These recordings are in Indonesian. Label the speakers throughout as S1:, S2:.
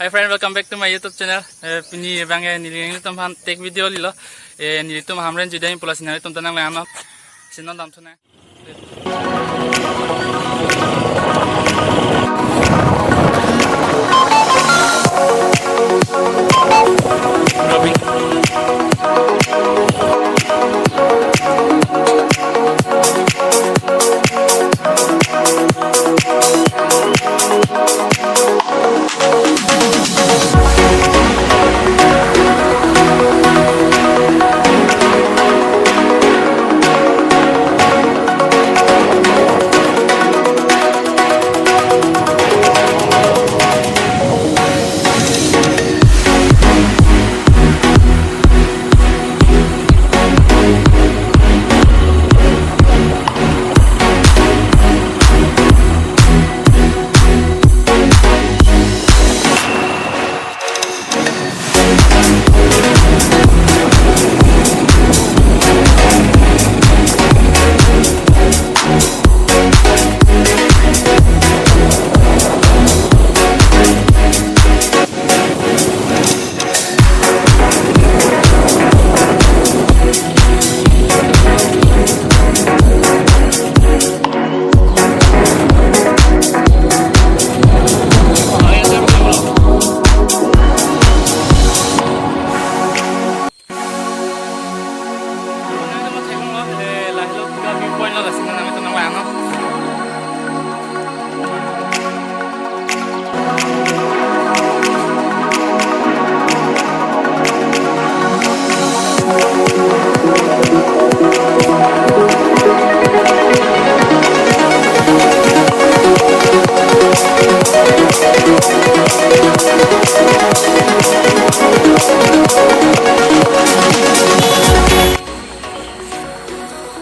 S1: Hi friend, welcome back to my YouTube channel. Pini bangga nili tum ham take video lilo. Nili tum hamren juda yang pulas nili tum tenang lama. Sinon dam tuna.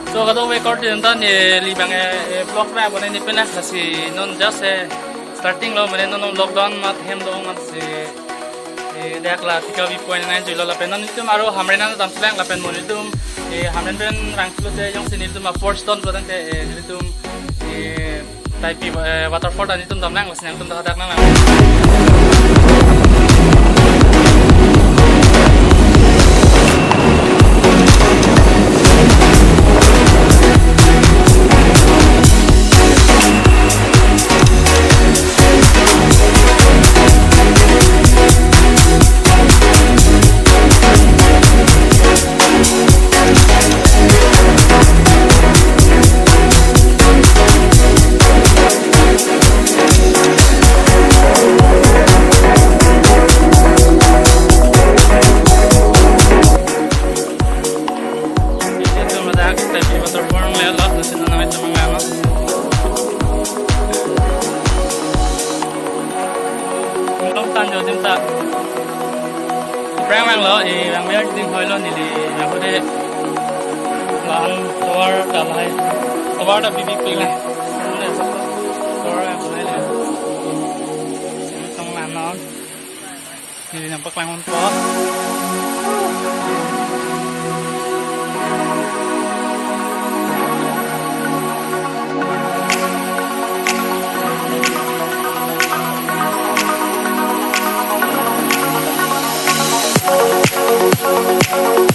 S1: So kadang record din tan libang vlog na bone ni pina kasi non just starting lo mane non lockdown mat hem do mat se dekla Tika point 9 julo lapen non itu maro hamrena tam slang lapen mon itu hamren ben ranglo se yung sinil tu ma force don bodan te itu type waterfall dan itu tam lang lasnyang tum hadak na Prang mang lo yang mer ding hoi lo ni li yang ko de lang tawar da lai tawar da bibi pi lai ne sa tawar ang lai le tong man non ni nang pak lang mon po Thank you.